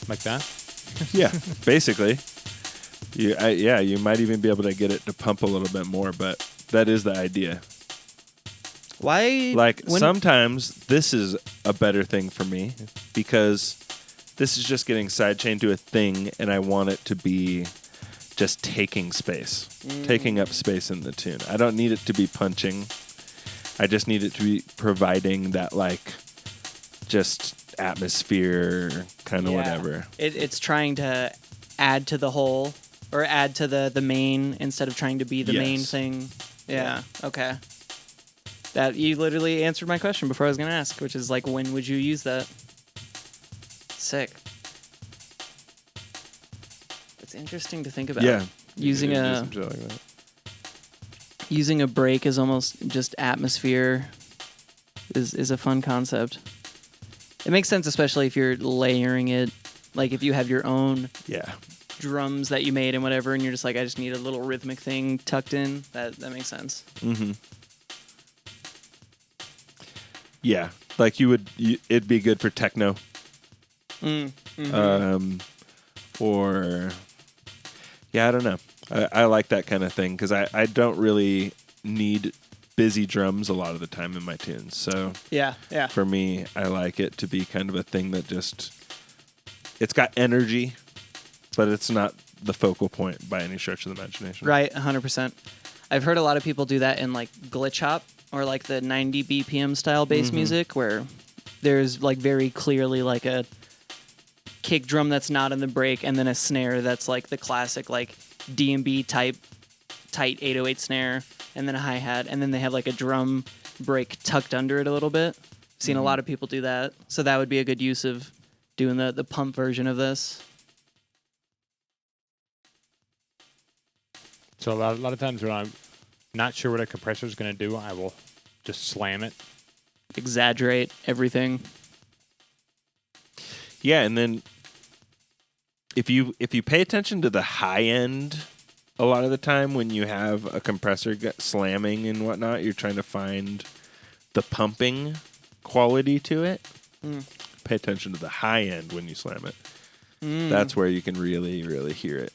Like that? Yeah. Basically. You might even be able to get it to pump a little bit more, but that is the idea. Why? Like when- sometimes this is a better thing for me because this is just getting sidechained to a thing, and I want it to be just taking space, taking up space in the tune. I don't need it to be punching. I just need it to be providing that like just atmosphere kind of Yeah. whatever. It's trying to add to the whole or add to the main instead of trying to be the main Yes. thing. Yeah. Okay. That you literally answered my question before I was gonna ask, which is like, when would you use that? Sick. It's interesting to think about. Yeah. Using You can do a some shit like that. using a break is almost just atmosphere. Is a fun concept. It makes sense, especially if you're layering it. Like if you have your own Yeah. drums that you made and whatever, and you're just like, I just need a little rhythmic thing tucked in. That makes sense. Mm-hmm. Yeah. Like it'd be good for techno. Or yeah, I don't know. I like that kind of thing because I don't really need busy drums a lot of the time in my tunes. So Yeah. for me, I like it to be kind of a thing that just it's got energy, but it's not the focal point by any stretch of the imagination. Right, 100%. I've heard a lot of people do that in like glitch hop or like the 90 BPM style bass music, where there's like very clearly like a kick drum that's not in the break, and then a snare that's like the classic like D&B type tight 808 snare, and then a hi-hat, and then they have like a drum break tucked under it a little bit. Seen a lot of people do that. So that would be a good use of doing the pump version of this. So a lot of times when I'm not sure what a compressor is going to do, I will just slam it. Exaggerate everything. Yeah, and then if you pay attention to the high end, a lot of the time when you have a compressor slamming and whatnot, you're trying to find the pumping quality to it. Pay attention to the high end when you slam it. That's where you can really, really hear it.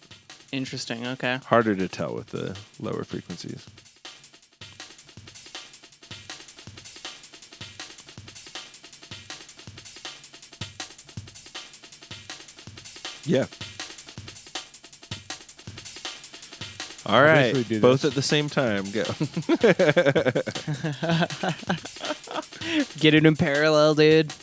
Interesting. Okay. Harder to tell with the lower frequencies. Yeah. All right. basically do Both this. at the same time. Go. Get it in parallel, dude.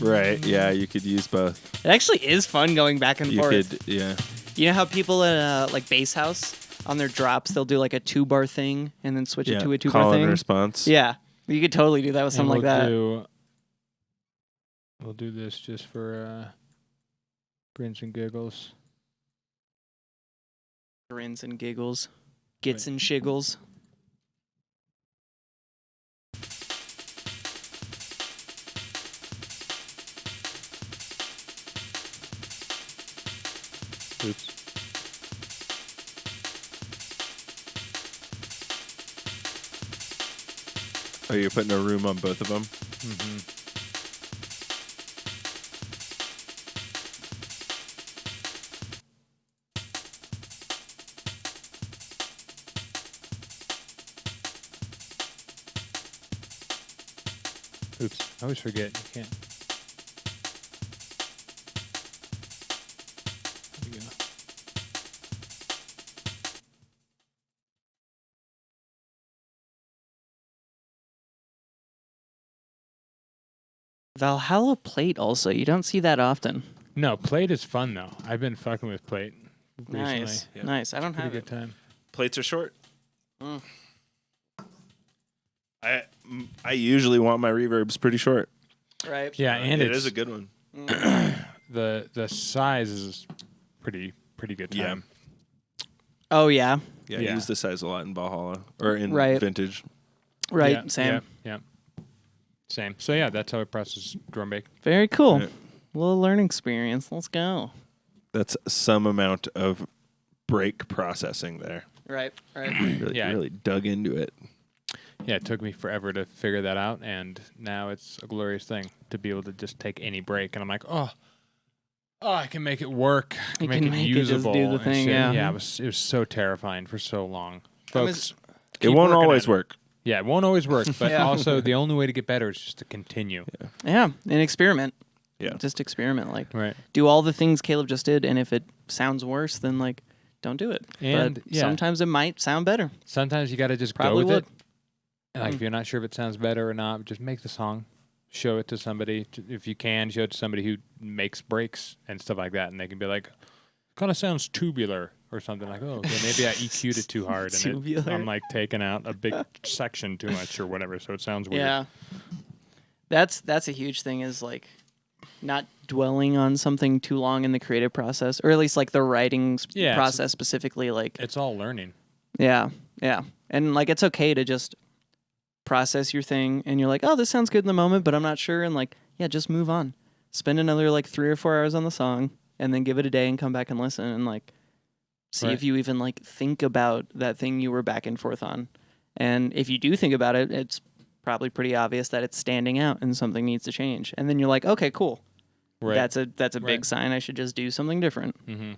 Right. Yeah, you could use both. It actually is fun going back and You forth. could, yeah. You know how people in like bass house on their drops, they'll do like a 2-bar thing and then switch it to a 2-bar Call and thing? response. Yeah. You could totally do that with something like that. We'll do this just for grins and giggles. Grins and giggles. Gits Right. and shiggles. Oops. Oh, you're putting a room on both of them? Mm-hmm. Oops. I always forget. You can't. There we go. Valhalla plate also. You don't see that often. No, plate is fun though. I've been fucking with plate recently. Nice. Yeah. Nice. I don't Pretty have good it. time. Plates are short. Mm. I usually want my reverbs pretty short. Right. Yeah, and it it's is a good one. the size is pretty good Yeah. time. Oh, yeah. Yeah, I Yeah. use the size a lot in Valhalla or in Right. vintage. Right. Yeah, Same. Yeah. Same. So yeah, that's how I process drum bake. Very cool. Right. Little learning experience. Let's go. That's some amount of break processing there. Right. Right. Really, Yeah. really dug into it. Yeah, it took me forever to figure that out, and now it's a glorious thing to be able to just take any break. And I'm like, oh, I can make it work. I You can make can it make it just do usable. the and thing, shit. yeah. Yeah, it was so terrifying for so long. Folks, It keep won't working always at it. work. Yeah, it won't always work, but Yeah. also the only way to get better is just to continue. Yeah. An experiment. Yeah. Just experiment. Like, Right. do all the things Caleb just did, and if it sounds worse, then like, don't do it. And, but yeah. sometimes it might sound better. Sometimes you got to just Probably go with would. it. Like if you're not sure if it sounds better or not, just make the song, show it to somebody. If you can, show it to somebody who makes breaks and stuff like that, and they can be like, "Kind of sounds tubular." Or something like, oh, okay, maybe I EQ'd it too hard, and I'm like taking out a big section too much or whatever, so it sounds weird. Yeah, that's a huge thing, is like not dwelling on something too long in the creative process, or at least like the writing process specifically. Like it's all learning. Yeah, and like it's okay to just process your thing, and you're like, oh, this sounds good in the moment, but I'm not sure, and like, yeah, just move on. Spend another like 3 or 4 hours on the song, and then give it a day and come back and listen, and like. See if you even like think about that thing you were back and forth on. And if you do think about it, it's probably pretty obvious that it's standing out and something needs to change. And then you're like, okay, cool. Right. That's a big sign. I should just do something different. Mm-hmm.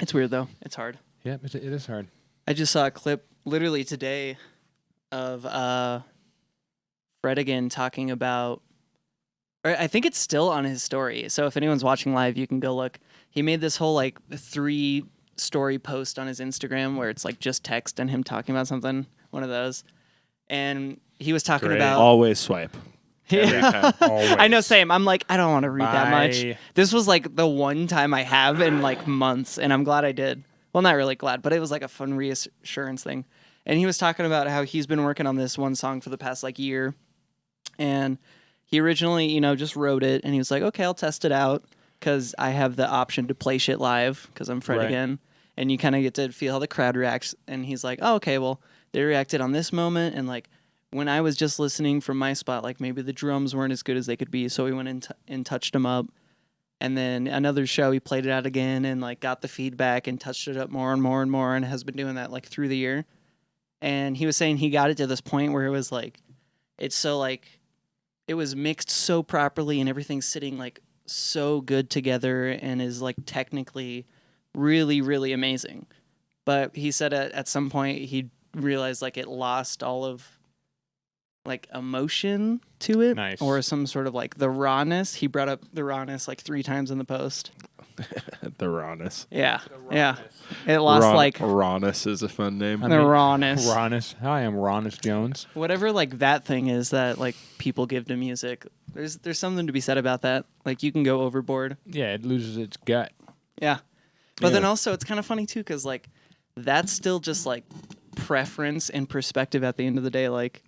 It's weird though. It's hard. Yeah, it is hard. I just saw a clip literally today of Fred again talking about, or I think it's still on his story. So if anyone's watching live, you can go look. He made this whole like 3-story post on his Instagram where it's like just text and him talking about something, one of those. And he was talking about always swipe. Yeah. I know, same. I'm like, I don't want to read that much. This was like the one time I have in like months, and I'm glad I did. Well, not really glad, but it was like a fun reassurance thing. And he was talking about how he's been working on this one song for the past like year. And he originally, just wrote it, and he was like, okay, I'll test it out. Because I have the option to play shit live because I'm Fred again. And you kind of get to feel how the crowd reacts. And he's like, oh, okay, well, they reacted on this moment. And like when I was just listening from my spot, like maybe the drums weren't as good as they could be. So we went in and touched them up. And then another show, he played it out again and like got the feedback and touched it up more and more and more, and has been doing that like through the year. And he was saying he got it to this point where it was like, it's so like, it was mixed so properly and everything's sitting like so good together and is like technically really, really amazing. But he said at some point he realized like it lost all of like emotion to it. Nice. Or some sort of like the rawness. He brought up the rawness like 3 times in the post. The rawness. Yeah. Yeah. It lost rawness is a fun name. The rawness. Rawness. Hi, I'm Rawness Jones. Whatever like that thing is that like people give to music. There's something to be said about that. Like you can go overboard. Yeah, it loses its gut. Yeah. But then also it's kind of funny too, because like that's still just like preference and perspective at the end of the day. Like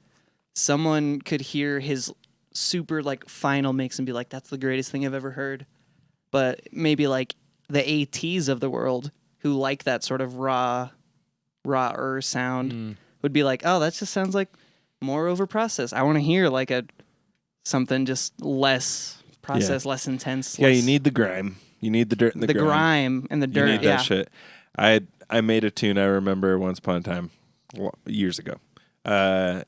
someone could hear his super like final mix and be like, that's the greatest thing I've ever heard. But maybe like the ATs of the world who like that sort of rawer sound would be like, oh, that just sounds like more over processed. I want to hear like something just less processed, less intense. Yeah, you need the grime. You need the dirt and the grime and the dirt. You need that shit. I made a tune, I remember once upon a time, years ago. And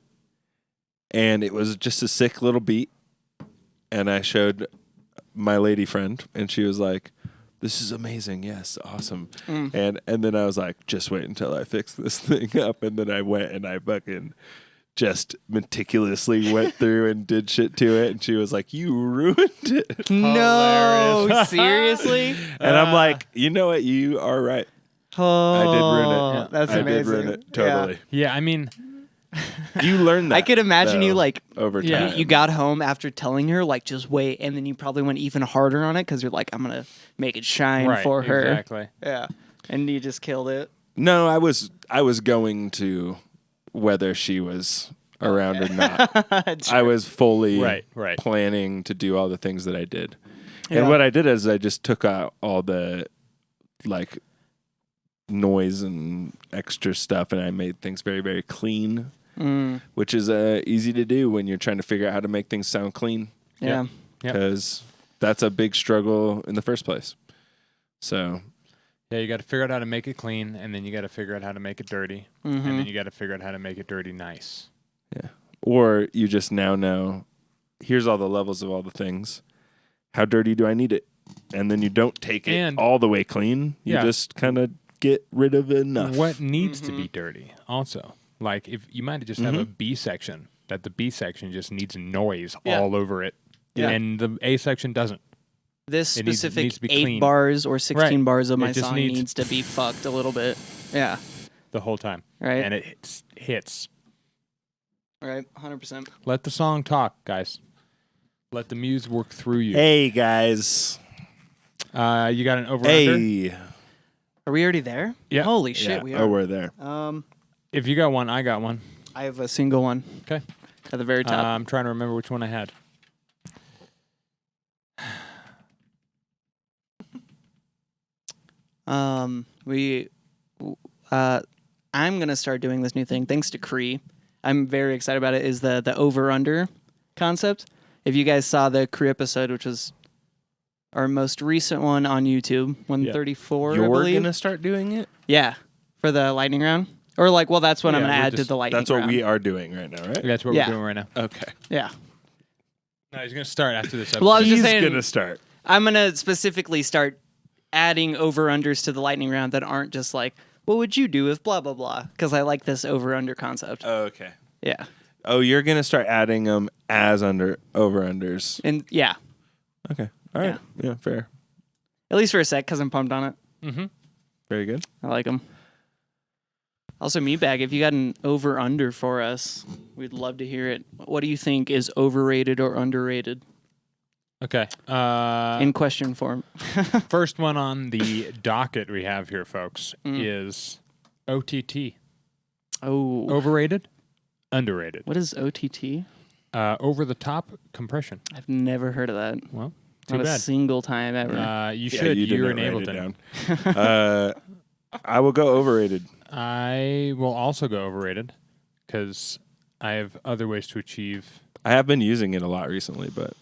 it was just a sick little beat. And I showed my lady friend, and she was like, this is amazing. Yes, awesome. And then I was like, just wait until I fix this thing up. And then I went and I fucking just meticulously went through and did shit to it. And she was like, you ruined it. No, seriously? And I'm like, you know what? You are right. Oh, I did ruin it. That's I amazing. did ruin it. Totally. Yeah, I mean, you learned that. I could imagine you like over time. You got home after telling her like just wait, and then you probably went even harder on it because you're like, I'm gonna make it shine for her. Exactly. Yeah, and you just killed it. No, I was going to, whether she was around or not. I was fully planning to do all the things that I did. Yeah. And what I did is I just took out all the like noise and extra stuff, and I made things very, very clean, which is easy to do when you're trying to figure out how to make things sound clean. Yeah. Because that's a big struggle in the first place. So yeah, you got to figure out how to make it clean, and then you got to figure out how to make it dirty, and then you got to figure out how to make it dirty nice. Yeah. Or you just now know, here's all the levels of all the things. How dirty do I need it? And then you don't take it all the way clean. You just kind of get rid of enough. What needs to be dirty also? Like if you might just have a B section, that the B section just needs noise all over it, and the A section doesn't. This specific 8 bars or 16 bars of my song needs to be fucked a little bit. Yeah. The whole time. Right. And it hits. Right, 100%. Let the song talk, guys. Let the muse work through you. Hey, guys. You got an over-under? Hey. Are we already there? Yeah. Holy shit, Yeah. we are. Oh, we're there. If you got one, I got one. I have a single one Okay. at the very top. I'm trying to remember which one I had. I'm gonna start doing this new thing thanks to Cree. I'm very excited about it. Is the over under concept? If you guys saw the Cree episode, which was our most recent one on YouTube, 134. You're I believe. gonna start doing it? Yeah, for the lightning round, or like, well, that's what I'm Yeah, gonna we're add to just- the lightning. That's what round. we are doing right now, right? That's what Yeah. we're doing right now. Okay. Yeah. No, he's going to start after this episode. Well, I was He's just saying, gonna start. I'm gonna specifically start adding over unders to the lightning round that aren't just like, what would you do if blah blah blah? Because I like this over under concept. Oh, okay. Yeah, Oh, you're gonna start adding them as over unders. and yeah, Okay. All right. Yeah. Fair. at least for a sec, because I'm pumped on it. Mm-hmm. Very good. I like them. Also, Meatbag, if you got an over under for us, we'd love to hear it. What do you think is overrated or underrated Okay. in question form? First one on the docket we have here, folks, Mm. is OTT. Oh, Overrated? Underrated? what is OTT? Over the top compression. I've never heard of that. Well, too Not a bad. single time ever. You should. You You're in didn't write Ableton. it down. I will go overrated. I will also go overrated because I have other ways to achieve. I have been using it a lot recently, but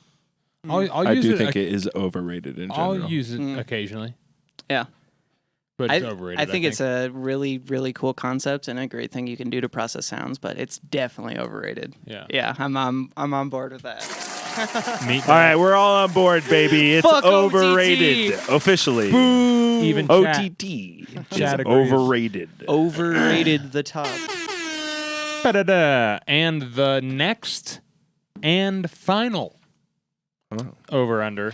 I'll I use do it. think it is overrated in general. I'll use it Mm. occasionally, Yeah. but it's overrated. I think it's a really, really cool concept and a great thing you can do to process sounds, but it's definitely overrated. Yeah. Yeah, I'm on board with that. Meat All right, we're all on board, baby. It's Fuck overrated OTT. officially. Even chat. OTT Chat is agrees. overrated. Overrated the top. Ba-da-da. And the next and final Oh. over-under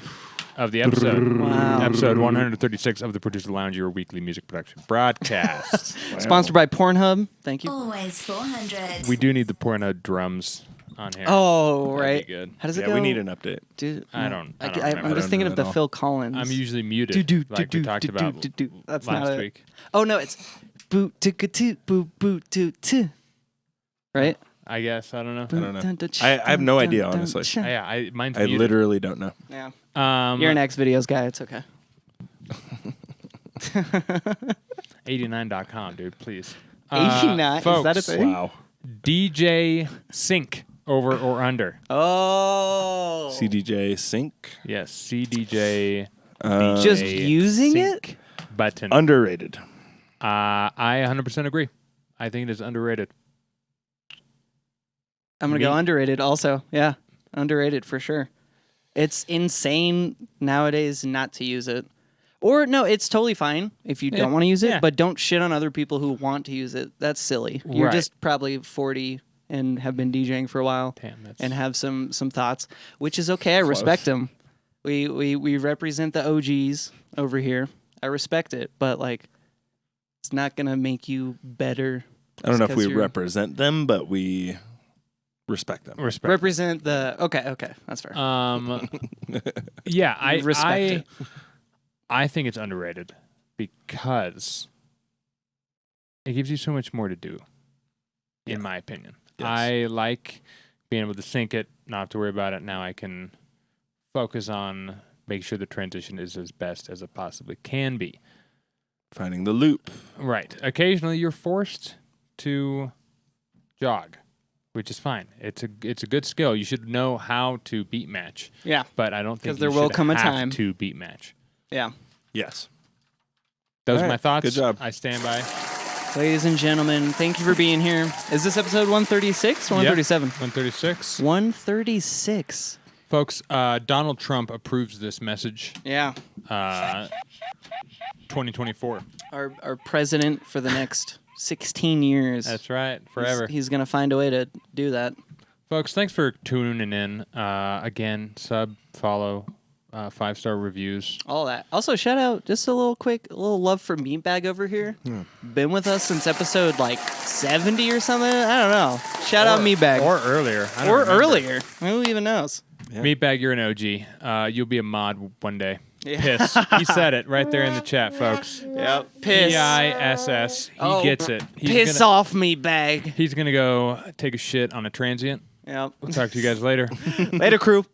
of the episode. Wow. Episode 136 of the Producer Lounge, your weekly music production broadcast. Sponsored by Pornhub. Thank you. Always 400. We do need the porno drums on here. Oh, That'd right. be good. How does it Yeah, go? we need an update. Dude, I no. don't I'm remember. just I thinking don't of know the at Phil Collins. I'm usually muted. Do-do, like we do-do, talked do-do, about do-do. That's last not it. week. Oh no, it's boot ticka toot boot boot toot toot. Right? I guess. I don't know. don't know. I have no idea, honestly. Yeah, mine's I muted. literally don't know. Yeah. Um, You're an X videos guy. It's okay. 89.com, dude, please. 89? Is Folks, that a thing? Wow. DJ Sync, over or under? Oh. CDJ sync. Yes, CDJ Just a using sync it? button. Underrated. I 100% agree. I think it is underrated. I'm going to go Me? underrated also. Yeah. Underrated for sure. It's insane nowadays not to use it. Or no, it's totally fine if you Yeah. don't want to use it, Yeah. but don't shit on other people who want to use it. That's silly. You're Right. just probably 40 and have been DJing for a while Damn, that's and have some thoughts, which is okay. I respect them. We represent the OGs over here. I respect it, but like it's not going to make you better. I don't know if Just we 'cause you're- represent them, but we respect them. respect. Represent the okay, that's fair. Yeah, I respect it. I think it's underrated because it gives you so much more to do, in my opinion. Yes. I like being able to sync it, not have to worry about it. Now I can focus on making sure the transition is as best as it possibly can be. Finding the loop. Right. Occasionally you're forced to jog, which is fine. It's a good skill. You should know how to beat match, Yeah, but I don't think 'Cause there you will should come a have time. to beat match. yeah. Yes. Those All are my right. thoughts. Good job. I stand by. Ladies and gentlemen, thank you for being here. Is this episode 136 or 137? 136. 136. Folks, Donald Trump approves this message. Yeah. 2024. Our president for the next 16 years. That's right. Forever. He's going to find a way to do that. Folks, thanks for tuning in. Again, sub, follow, 5-star reviews. All that. Also, shout out, just a little love for Meatbag over here. Been with us since episode like 70 or something. I don't know. Shout out Meatbag. Or earlier. I don't Or remember. earlier. Who even knows? Yeah. Meatbag, you're an OG. You'll be a mod one day. Yeah. Piss. He said it right there in the chat, folks. Yep. Piss. Piss. He gets it. Piss off, Meatbag. He's going to go take a shit on a transient. Yep. We'll talk to you guys later. Later, crew.